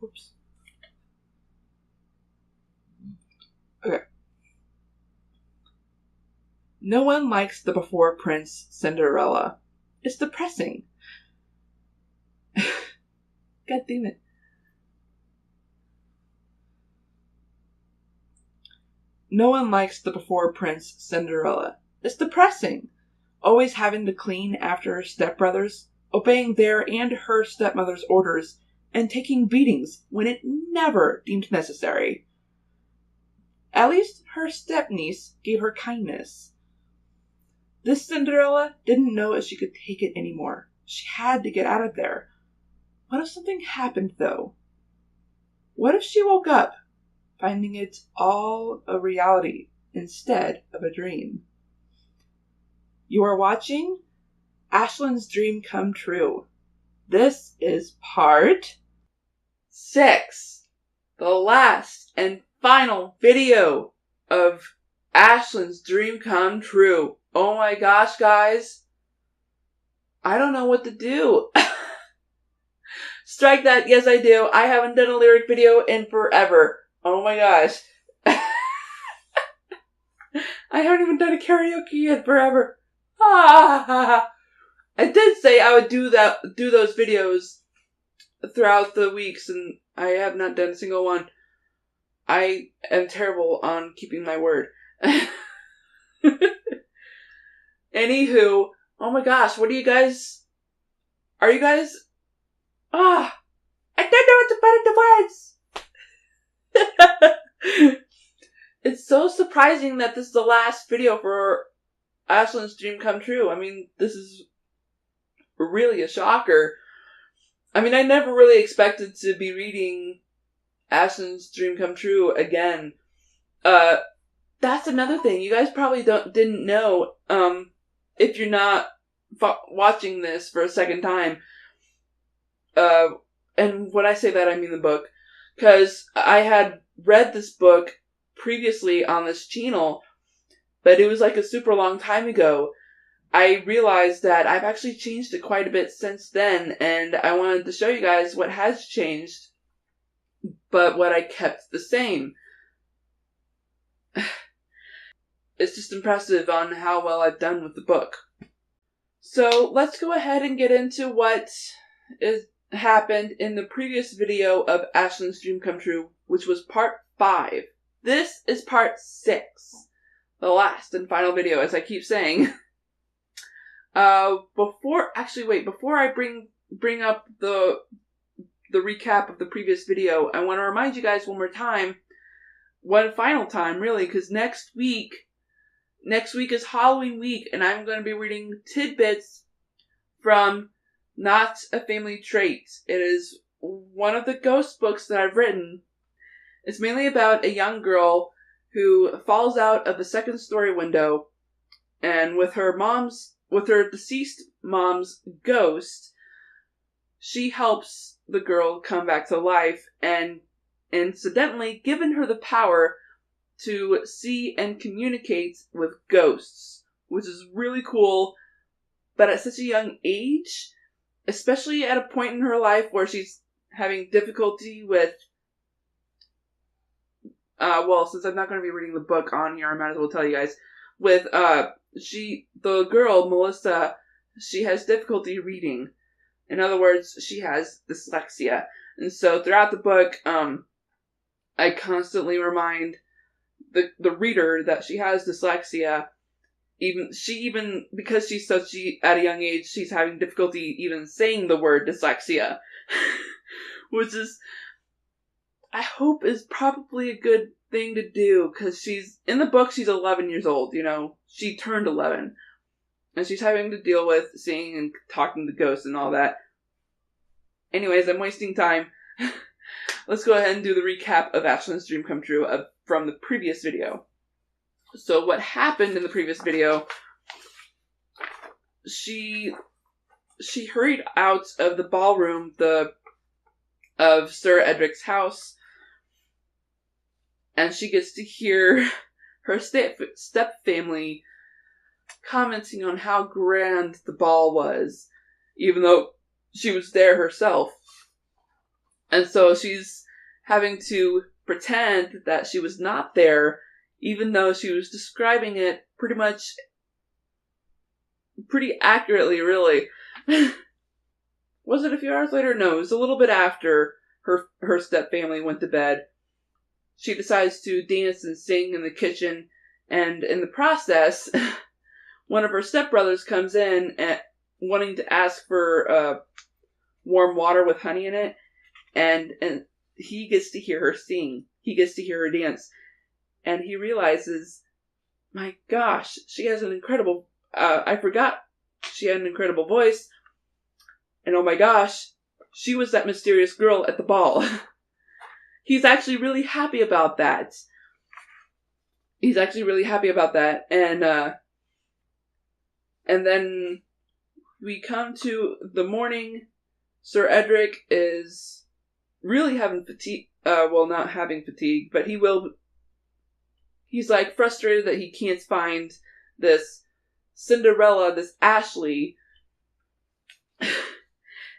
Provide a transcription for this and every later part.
Oops. Okay. No one likes the before Prince Cinderella. It's depressing. God damn it. No one likes the before Prince Cinderella. It's depressing. Always having to clean after her stepbrothers, obeying their and her stepmother's orders, and taking beatings when it never deemed necessary. At least her stepniece gave her kindness. This Cinderella didn't know if she could take it anymore. She had to get out of there. What if something happened, though? What if she woke up, finding it all a reality instead of a dream? You are watching Ashlyn's Dream Come True. This is part 6. The last and final video of Ashlyn's Dream Come True. Oh my gosh, guys. I don't know what to do. Strike that. Yes, I do. I haven't done a lyric video in forever. Oh my gosh. I haven't even done a karaoke in forever. I did say I would do those videos throughout the weeks, and I have not done a single one. I am terrible on keeping my word. Anywho, oh my gosh, what are you guys? Are you guys? I don't know what to put into words. It's so surprising that this is the last video for Ashlyn's Dream Come True. I mean, this is really a shocker. I mean, I never really expected to be reading Ashlyn's Dream Come True again. That's another thing. You guys probably didn't know, if you're not watching this for a second time. And when I say that, I mean the book. Because I had read this book previously on this channel, but it was like a super long time ago. I realized that I've actually changed it quite a bit since then, and I wanted to show you guys what has changed, but what I kept the same. It's just impressive on how well I've done with the book. So let's go ahead and get into what happened in the previous video of Ashlyn's Dream Come True, which was part 5. This is part 6. The last and final video, as I keep saying. Before I bring up the recap of the previous video, I want to remind you guys one final time, really, because next week is Halloween week, and I'm going to be reading tidbits from Not a Family Trait. It is one of the ghost books that I've written. It's mainly about a young girl who falls out of a second-story window, and with her deceased mom's ghost, she helps the girl come back to life, and incidentally given her the power to see and communicate with ghosts, which is really cool, but at such a young age, especially at a point in her life where she's having difficulty with, since I'm not going to be reading the book on here, I might as well tell you guys, with, the girl, Melissa, she has difficulty reading. In other words, she has dyslexia. And so throughout the book, I constantly remind the reader that she has dyslexia. Even because at a young age, she's having difficulty even saying the word dyslexia. Which is, I hope, is probably a good thing to do, because in the book, she's 11 years old, she turned 11, and she's having to deal with seeing and talking to ghosts and all that. Anyways, I'm wasting time. Let's go ahead and do the recap of Ashlyn's Dream Come True from the previous video. So what happened in the previous video, she hurried out of the ballroom of Sir Edric's house, and she gets to hear her step-family commenting on how grand the ball was, even though she was there herself. And so she's having to pretend that she was not there, even though she was describing it pretty accurately, really. Was it a few hours later? No, it was a little bit after her step-family went to bed. She decides to dance and sing in the kitchen, and in the process, one of her stepbrothers comes in wanting to ask for warm water with honey in it, and he gets to hear her sing. He gets to hear her dance, and he realizes, my gosh, she has an incredible, I forgot she had an incredible voice, and oh my gosh, she was that mysterious girl at the ball. He's actually really happy about that. And then we come to the morning. Sir Edric is really having fatigue. Not having fatigue, but he's like frustrated that he can't find this Cinderella, this Ashley.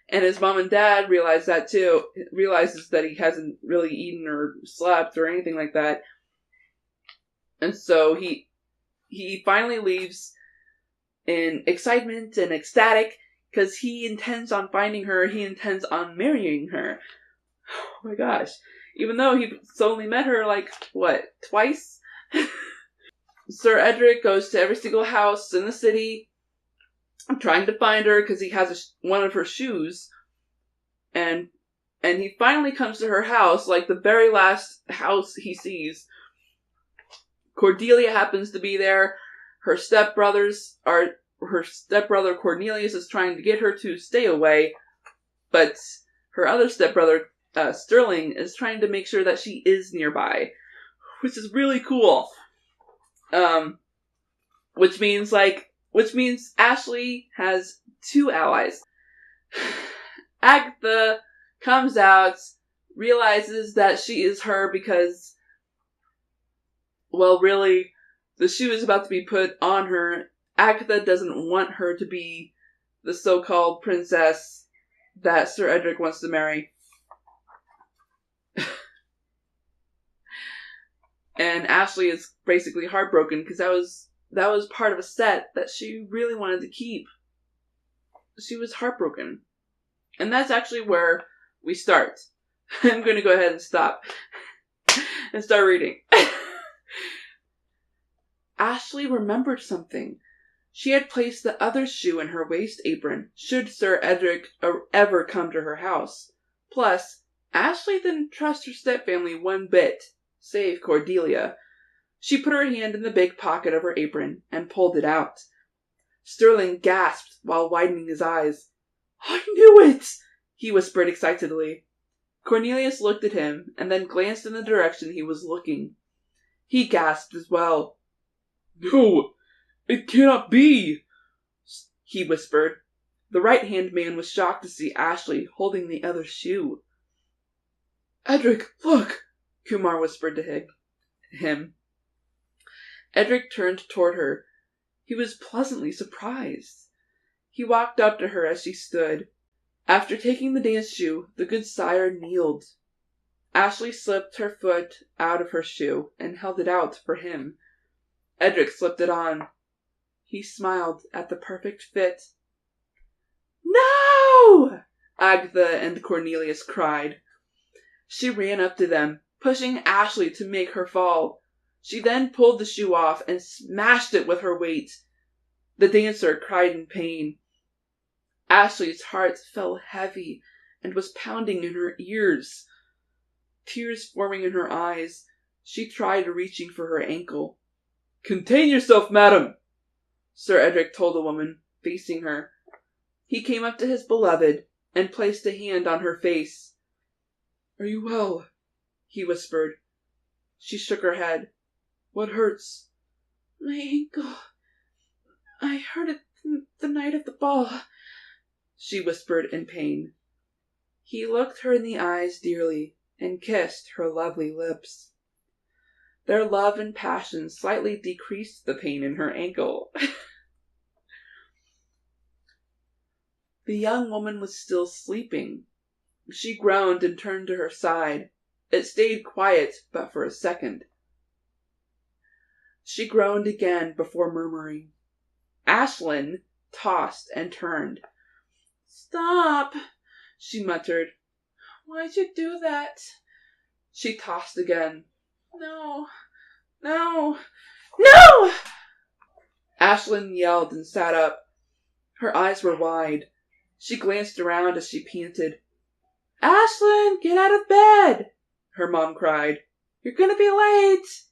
And his mom and dad realize that too. Realizes that he hasn't really eaten or slept or anything like that. And so he finally leaves in excitement and ecstatic because he intends on finding her. He intends on marrying her. Oh my gosh. Even though he's only met her twice? Sir Edric goes to every single house in the city trying to find her because he has one of her shoes, and he finally comes to her house, like the very last house he sees. Cordelia happens to be there. Her stepbrother Cornelius is trying to get her to stay away, but her other stepbrother Sterling is trying to make sure that she is nearby, which is really cool. Which means Ashley has two allies. Agatha comes out, realizes that she is her because, well, really, the shoe is about to be put on her. Agatha doesn't want her to be the so-called princess that Sir Edric wants to marry. And Ashley is basically heartbroken because that was part of a set that she really wanted to keep. She was heartbroken. And that's actually where we start. I'm going to go ahead and stop and start reading. Ashley remembered something. She had placed the other shoe in her waist apron, should Sir Edric ever come to her house. Plus, Ashley didn't trust her stepfamily one bit, save Cordelia. She put her hand in the big pocket of her apron and pulled it out. Sterling gasped while widening his eyes. "I knew it!" he whispered excitedly. Cornelius looked at him and then glanced in the direction he was looking. He gasped as well. "No, it cannot be," he whispered. The right-hand man was shocked to see Ashley holding the other shoe. "Edric, look!" Kumar whispered to him. Edric turned toward her. He was pleasantly surprised. He walked up to her as she stood. After taking the dance shoe, the good sire kneeled. Ashley slipped her foot out of her shoe and held it out for him. Edric slipped it on. He smiled at the perfect fit. "No!" Agatha and Cornelius cried. She ran up to them, pushing Ashley to make her fall. She then pulled the shoe off and smashed it with her weight. The dancer cried in pain. Ashley's heart felt heavy and was pounding in her ears. Tears forming in her eyes, she tried reaching for her ankle. "Contain yourself, madam," Sir Edric told the woman, facing her. He came up to his beloved and placed a hand on her face. "Are you well?" he whispered. She shook her head. "What hurts?" "My ankle. I hurt it the night of the ball," she whispered in pain. He looked her in the eyes dearly and kissed her lovely lips. Their love and passion slightly decreased the pain in her ankle. The young woman was still sleeping. She groaned and turned to her side. It stayed quiet but for a second. She groaned again before murmuring. Ashlyn tossed and turned. "Stop," she muttered. "Why'd you do that?" She tossed again. "No, no, no!" Ashlyn yelled and sat up. Her eyes were wide. She glanced around as she panted. "Ashlyn, get out of bed!" her mom cried. "You're gonna be late!"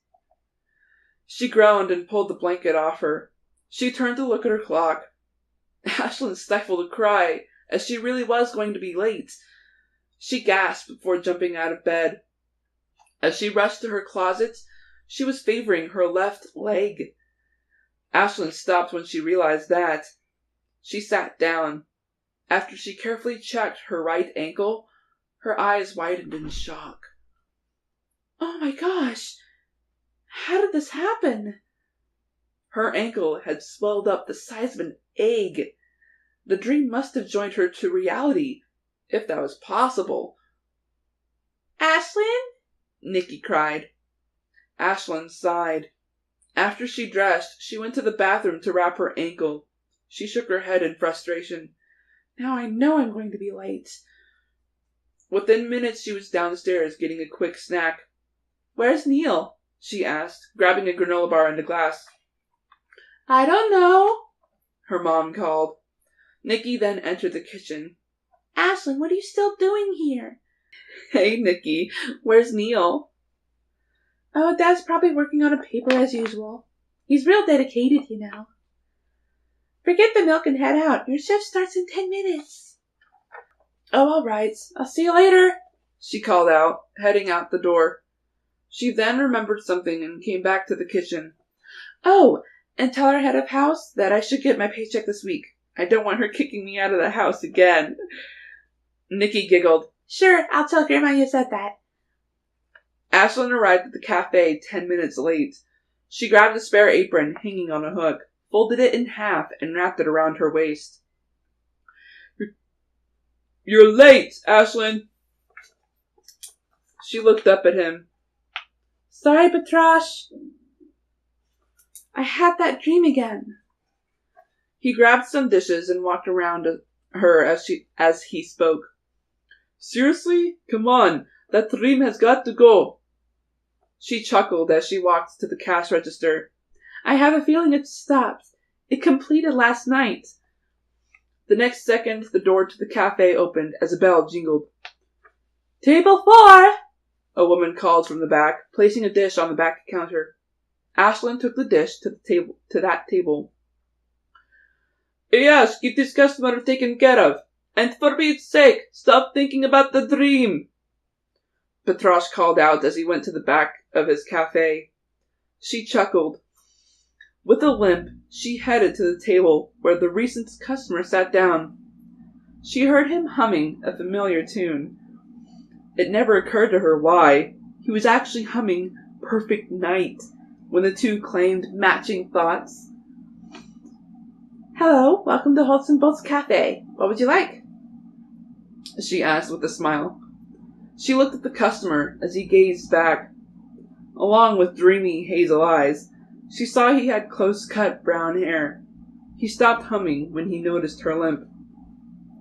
She groaned and pulled the blanket off her. She turned to look at her clock. Ashlyn stifled a cry, as she really was going to be late. She gasped before jumping out of bed. As she rushed to her closet, she was favoring her left leg. Ashlyn stopped when she realized that. She sat down. After she carefully checked her right ankle, her eyes widened in shock. "Oh my gosh! How did this happen?" Her ankle had swelled up the size of an egg. The dream must have joined her to reality, if that was possible. "Ashlyn?" Nikki cried. Ashlyn sighed. After she dressed, she went to the bathroom to wrap her ankle. She shook her head in frustration. "Now I know I'm going to be late." Within minutes she was downstairs getting a quick snack. "Where's Neil?" she asked, grabbing a granola bar and a glass. "I don't know," her mom called. Nikki then entered the kitchen. "Ashlyn, what are you still doing here?" "Hey, Nikki, where's Neil?" "Oh, Dad's probably working on a paper as usual. He's real dedicated, you know." "Forget the milk and head out. Your shift starts in 10 minutes. "Oh, all right. I'll see you later," she called out, heading out the door. She then remembered something and came back to the kitchen. "Oh, and tell our head of house that I should get my paycheck this week. I don't want her kicking me out of the house again." Nikki giggled. "Sure, I'll tell Grandma you said that." Ashlyn arrived at the cafe 10 minutes late. She grabbed a spare apron hanging on a hook, folded it in half, and wrapped it around her waist. "You're late, Ashlyn." She looked up at him. "Sorry, Petrash. I had that dream again." He grabbed some dishes and walked around her as he spoke. "Seriously? Come on, that dream has got to go." She chuckled as she walked to the cash register. "I have a feeling it stopped. It completed last night." The next second, the door to the cafe opened as a bell jingled. "Table 4!" a woman called from the back, placing a dish on the back counter. Ashlyn took the dish to that table. "Yes, get this customer taken care of. And for Pete's sake, stop thinking about the dream," Petrash called out as he went to the back of his cafe. She chuckled. With a limp, she headed to the table where the recent customer sat down. She heard him humming a familiar tune. It never occurred to her why. He was actually humming Perfect Night when the two claimed matching thoughts. "Hello, welcome to Holtz & Bolt's Cafe. What would you like?" she asked with a smile. She looked at the customer as he gazed back. Along with dreamy hazel eyes, she saw he had close-cut brown hair. He stopped humming when he noticed her limp.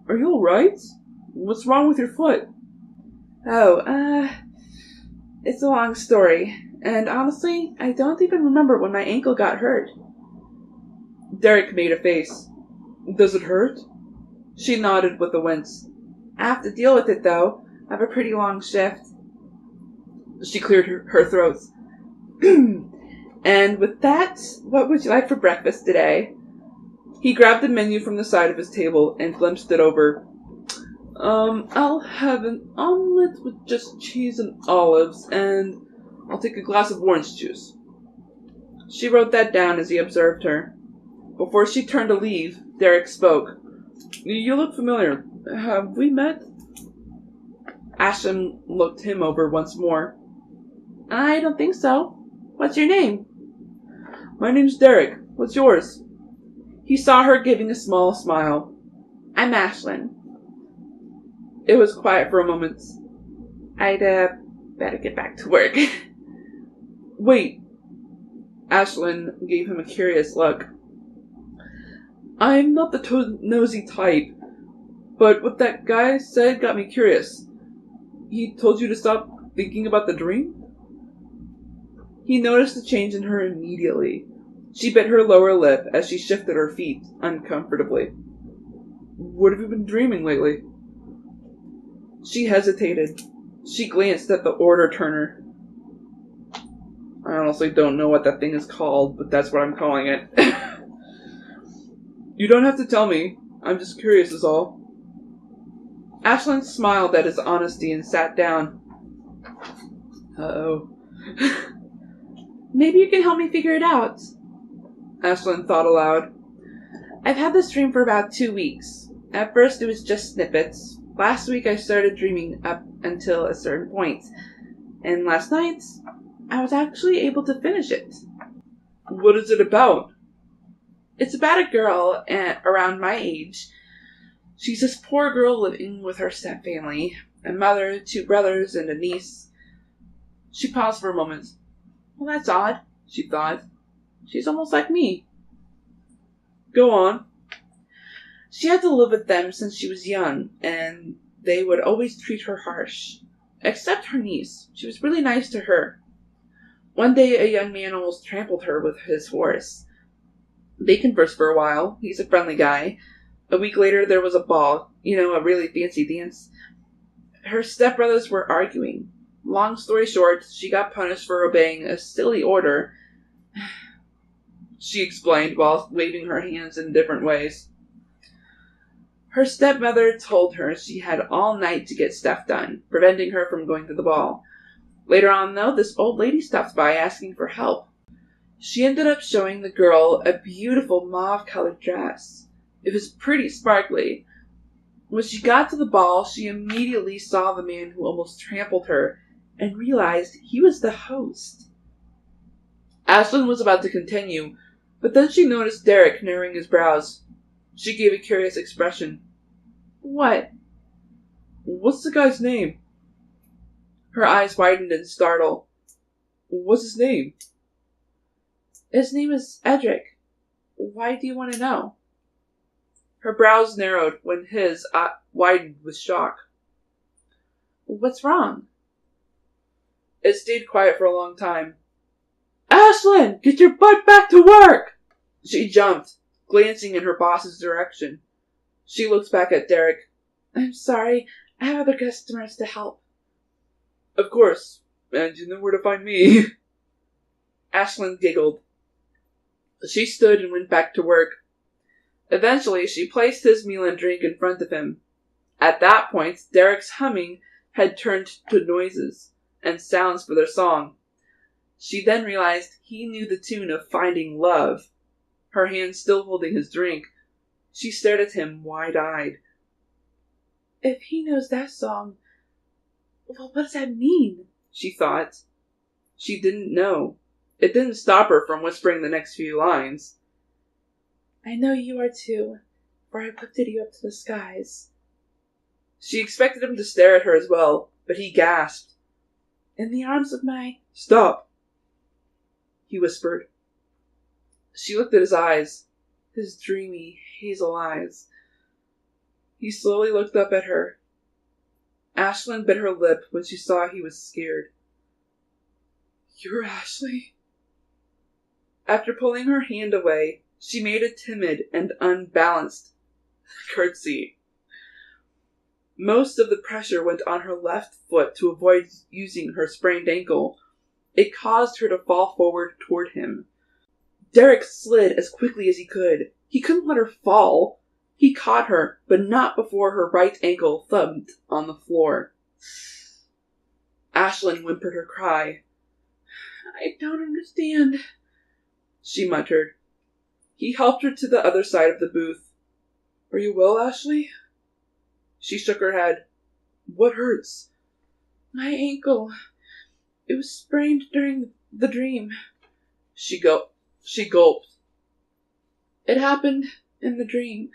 "Are you all right? What's wrong with your foot?" "Oh, it's a long story. And honestly, I don't even remember when my ankle got hurt." Derek made a face. "Does it hurt?" She nodded with a wince. "I have to deal with it, though. I have a pretty long shift." She cleared her throat. "And with that, what would you like for breakfast today?" He grabbed the menu from the side of his table and glimpsed it over. I'll have an omelet with just cheese and olives, and I'll take a glass of orange juice." She wrote that down as he observed her. Before she turned to leave, Derek spoke. "You look familiar. Have we met?" Ashlyn looked him over once more. "I don't think so. What's your name?" "My name's Derek. What's yours?" He saw her giving a small smile. "I'm Ashlyn." It was quiet for a moment. I'd, better get back to work. Wait. Ashlyn gave him a curious look. I'm not the nosy type, but what that guy said got me curious. He told you to stop thinking about the dream? He noticed the change in her immediately. She bit her lower lip as she shifted her feet uncomfortably. What have you been dreaming lately? She hesitated. She glanced at the order turner. I honestly don't know what that thing is called, but that's what I'm calling it. You don't have to tell me. I'm just curious is all. Ashlyn smiled at his honesty and sat down. Uh-oh. Maybe you can help me figure it out. Ashlyn thought aloud. I've had this dream for about 2 weeks. At first it was just snippets. Last week I started dreaming up until a certain point. And last night, I was actually able to finish it. What is it about? It's about a girl around my age. She's this poor girl living with her stepfamily, a mother, 2 brothers, and a niece. She paused for a moment. Well, that's odd, she thought. She's almost like me. Go on. She had to live with them since she was young, and they would always treat her harsh. Except her niece. She was really nice to her. One day, a young man almost trampled her with his horse. They conversed for a while. He's a friendly guy. A week later, there was a ball. A really fancy dance. Her stepbrothers were arguing. Long story short, she got punished for obeying a silly order. She explained while waving her hands in different ways. Her stepmother told her she had all night to get stuff done, preventing her from going to the ball. Later on, though, this old lady stopped by asking for help. She ended up showing the girl a beautiful mauve-colored dress. It was pretty sparkly. When she got to the ball, she immediately saw the man who almost trampled her and realized he was the host. Ashlyn was about to continue, but then she noticed Derek narrowing his brows. She gave a curious expression. What? What's the guy's name? Her eyes widened in startle. What's his name? His name is Edric. Why do you want to know? Her brows narrowed when his widened with shock. What's wrong? It stayed quiet for a long time. Ashlyn, get your butt back to work! She jumped, glancing in her boss's direction. She looked back at Derek. I'm sorry, I have other customers to help. Of course, and you know where to find me. Ashlyn giggled. She stood and went back to work. Eventually, she placed his meal and drink in front of him. At that point, Derek's humming had turned to noises and sounds for their song. She then realized he knew the tune of Finding Love. Her hand still holding his drink, she stared at him wide-eyed. If he knows that song, well, what does that mean? She thought. She didn't know. It didn't stop her from whispering the next few lines. I know you are too, for I've lifted you up to the skies. She expected him to stare at her as well, but he gasped. In the arms of my... Stop, he whispered. She looked at his eyes, his dreamy, hazel eyes. He slowly looked up at her. Ashlyn bit her lip when she saw he was scared. You're Ashley? After pulling her hand away, she made a timid and unbalanced curtsy. Most of the pressure went on her left foot to avoid using her sprained ankle. It caused her to fall forward toward him. Derek slid as quickly as he could. He couldn't let her fall. He caught her, but not before her right ankle thumped on the floor. Ashlyn whimpered her cry. I don't understand, she muttered. He helped her to the other side of the booth. Are you well, Ashley? She shook her head. What hurts? My ankle. It was sprained during the dream. She gulped. It happened in the dream,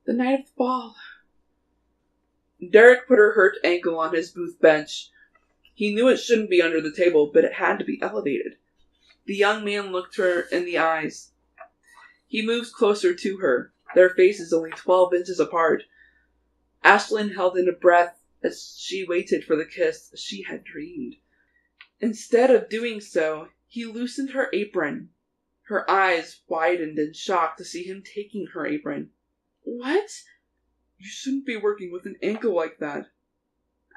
the night of the ball. Derek put her hurt ankle on his booth bench. He knew it shouldn't be under the table, but it had to be elevated. The young man looked her in the eyes. He moved closer to her, their faces only 12 inches apart. Ashlyn held in a breath as she waited for the kiss she had dreamed. Instead of doing so, he loosened her apron. Her eyes widened in shock to see him taking her apron. What? You shouldn't be working with an ankle like that.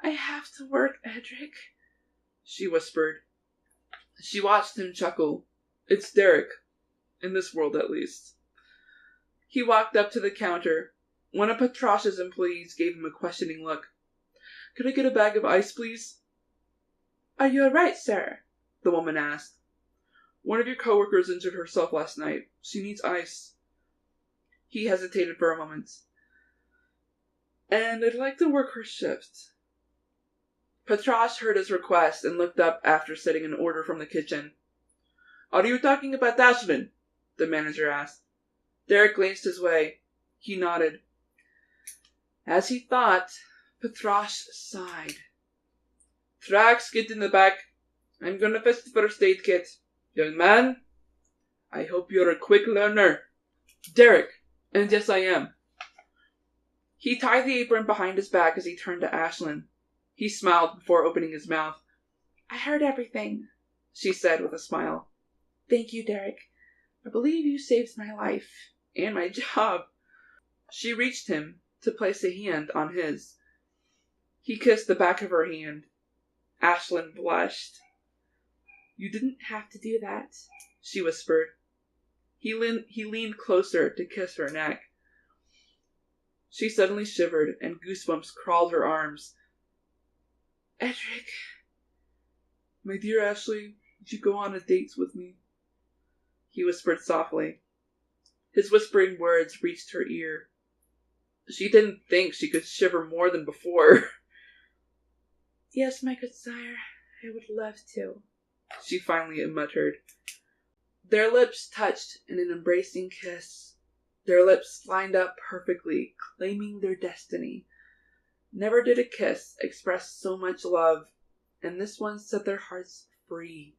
I have to work, Edric, she whispered. She watched him chuckle. It's Derek. In this world, at least. He walked up to the counter. One of Petrash's employees gave him a questioning look. Could I get a bag of ice, please? Are you all right, sir? The woman asked. One of your coworkers injured herself last night. She needs ice. He hesitated for a moment. And I'd like to work her shift. Petrash heard his request and looked up after setting an order from the kitchen. Are you talking about Ashlyn? The manager asked. Derek glanced his way. He nodded. As he thought, Petrash sighed. Trax, get in the back. I'm gonna fetch the first aid kit. Young man, I hope you're a quick learner. Derek, and yes I am. He tied the apron behind his back as he turned to Ashlyn. He smiled before opening his mouth. I heard everything, she said with a smile. Thank you, Derek. I believe you saved my life. And my job. She reached him to place a hand on his. He kissed the back of her hand. Ashlyn blushed. You didn't have to do that, she whispered. He leaned closer to kiss her neck. She suddenly shivered and goosebumps crawled her arms. Edric. My dear Ashley, would you go on a date with me? He whispered softly. His whispering words reached her ear. She didn't think she could shiver more than before. Yes, my good sire, I would love to, she finally muttered. Their lips touched in an embracing kiss. Their lips lined up perfectly, claiming their destiny. Never did a kiss express so much love, and this one set their hearts free.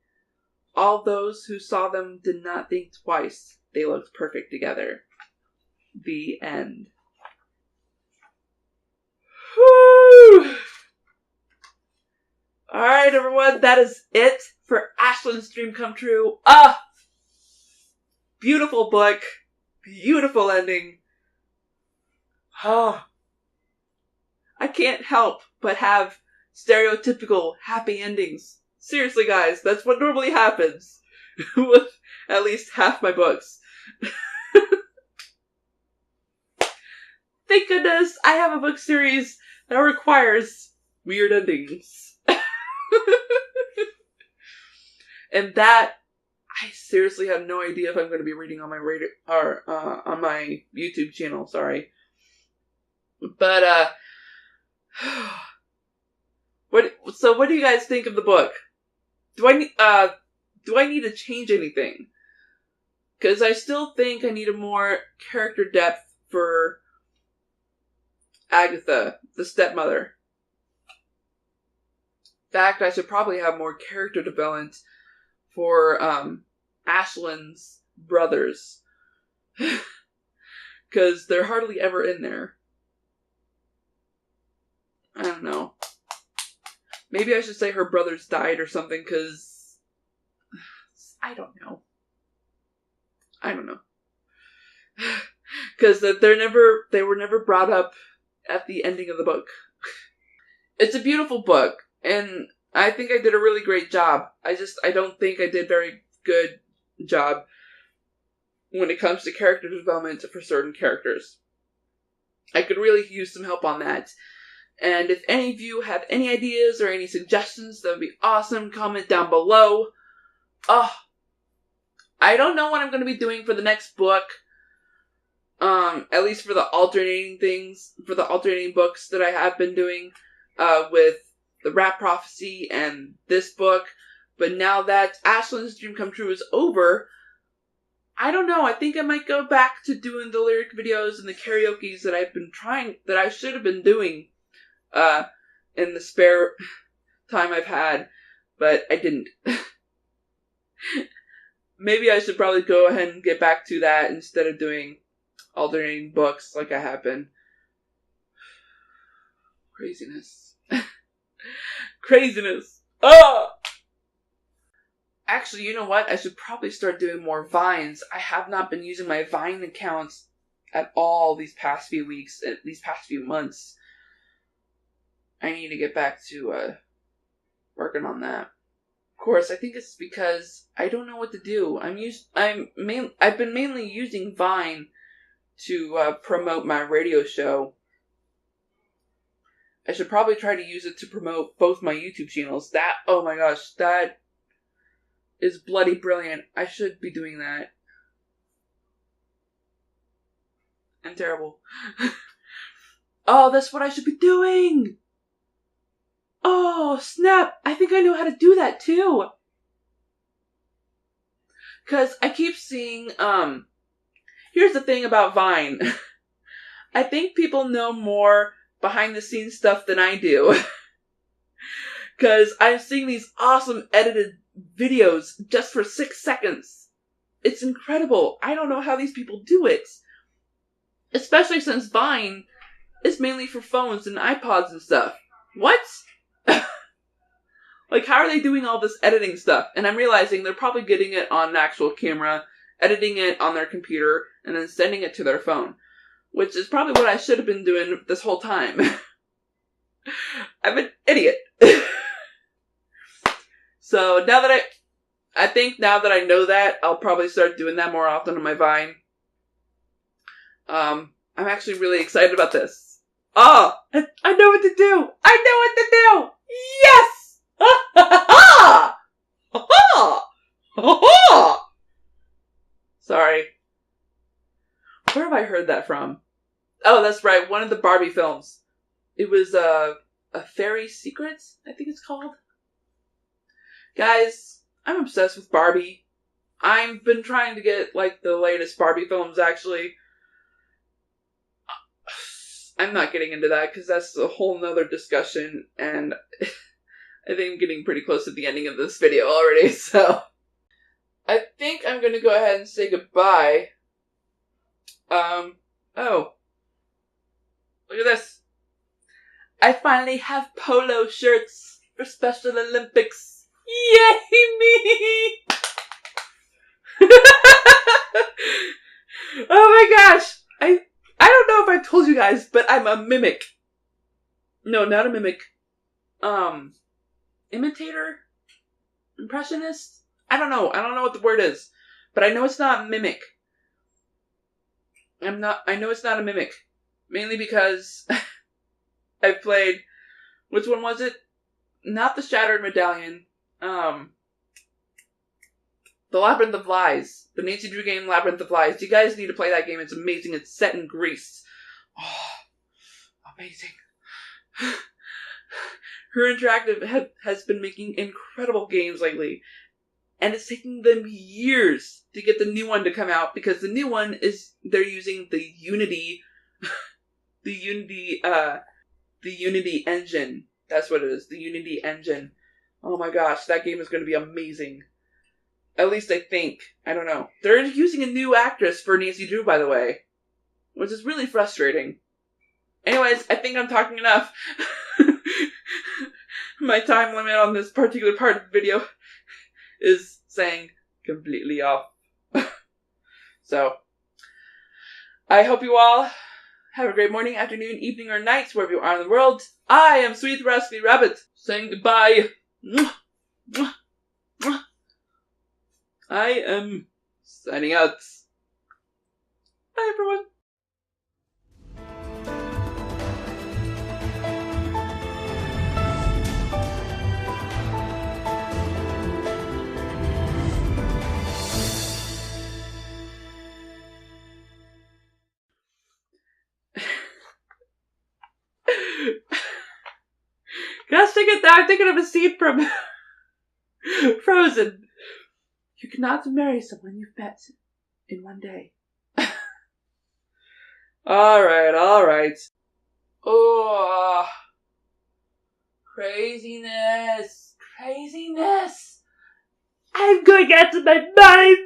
All those who saw them did not think twice. They looked perfect together. The end. Whew! Alright, everyone, that is it for Ashlyn's Dream Come True. Beautiful book. Beautiful ending. I can't help but have stereotypical happy endings. Seriously, guys, that's what normally happens with at least half my books. Thank goodness I have a book series that requires weird endings. And that, I seriously have no idea if I'm going to be reading on my on my YouTube channel, sorry. But, what do you guys think of the book? Do I need to change anything? Because I still think I need a more character depth for Agatha, the stepmother. In fact, I should probably have more character development for Ashlyn's brothers. Because they're hardly ever in there. I don't know. Maybe I should say her brothers died or something, because I don't know. Because they were never brought up at the ending of the book. It's a beautiful book, and I think I did a really great job. I don't think I did very good job when it comes to character development for certain characters. I could really use some help on that. And if any of you have any ideas or any suggestions, that would be awesome. Comment down below. I don't know what I'm going to be doing for the next book. At least for the alternating books that I have been doing, with the Rat Prophecy and this book. But now that Ashlyn's Dream Come True is over, I don't know, I think I might go back to doing the lyric videos and the karaokes that I should have been doing in the spare time I've had, but I didn't. Maybe I should probably go ahead and get back to that instead of doing alternating books like I have been. Craziness. Craziness. Oh! Actually, you know what? I should probably start doing more Vines. I have not been using my Vine accounts at all these past few weeks, these past few months. I need to get back to working on that. Of course, I think it's because I don't know what to do. I've been mainly using Vine to promote my radio show. I should probably try to use it to promote both my YouTube channels. Oh my gosh, that is bloody brilliant. I should be doing that. I'm terrible. Oh, that's what I should be doing! Oh, snap! I think I know how to do that too! 'Cause I keep seeing, here's the thing about Vine. I think people know more behind the scenes stuff than I do. 'Cause I'm seeing these awesome edited videos just for 6 seconds. It's incredible. I don't know how these people do it. Especially since Vine is mainly for phones and iPods and stuff. What? Like, how are they doing all this editing stuff? And I'm realizing they're probably getting it on an actual camera, editing it on their computer, and then sending it to their phone. Which is probably what I should have been doing this whole time. I'm an idiot. So now that I think now that I know that, I'll probably start doing that more often on my Vine. I'm actually really excited about this. Oh, I know what to do! I know what to do! Yes! Ha ha ha! Ha ha! Ha ha! Sorry. Where have I heard that from? Oh, that's right, one of the Barbie films. It was, A Fairy Secrets, I think it's called. Guys, I'm obsessed with Barbie. I've been trying to get, like, the latest Barbie films, actually. I'm not getting into that, because that's a whole nother discussion, and I think I'm getting pretty close to the ending of this video already, so I think I'm gonna go ahead and say goodbye. Oh. Look at this. I finally have polo shirts for Special Olympics. Yay me! Oh my gosh! I don't know if I told you guys, but I'm a mimic. No, not a mimic. Imitator? Impressionist? I don't know what the word is. But I know it's not mimic. I know it's not a mimic. Mainly because I played, which one was it? Not the Shattered Medallion. The Labyrinth of Lies. The Nancy Drew game Labyrinth of Lies. You guys need to play that game. It's amazing. It's set in Greece. Oh, amazing. Her Interactive has been making incredible games lately. And it's taking them years to get the new one to come out, because the new one they're using the Unity, the Unity engine. That's what it is, the Unity engine. Oh my gosh, that game is going to be amazing. At least I think. I don't know. They're using a new actress for Nancy Drew, by the way, which is really frustrating. Anyways, I think I'm talking enough. My time limit on this particular part of the video is saying completely off. So, I hope you all have a great morning, afternoon, evening, or night, wherever you are in the world. I am Sweet Rascally Rabbit, saying goodbye. I am signing out. Bye, everyone. Gosh, I'm thinking of a scene from Frozen. You cannot marry someone you've met in one day. Alright. Oh. Craziness. Craziness. I'm going out to my mind.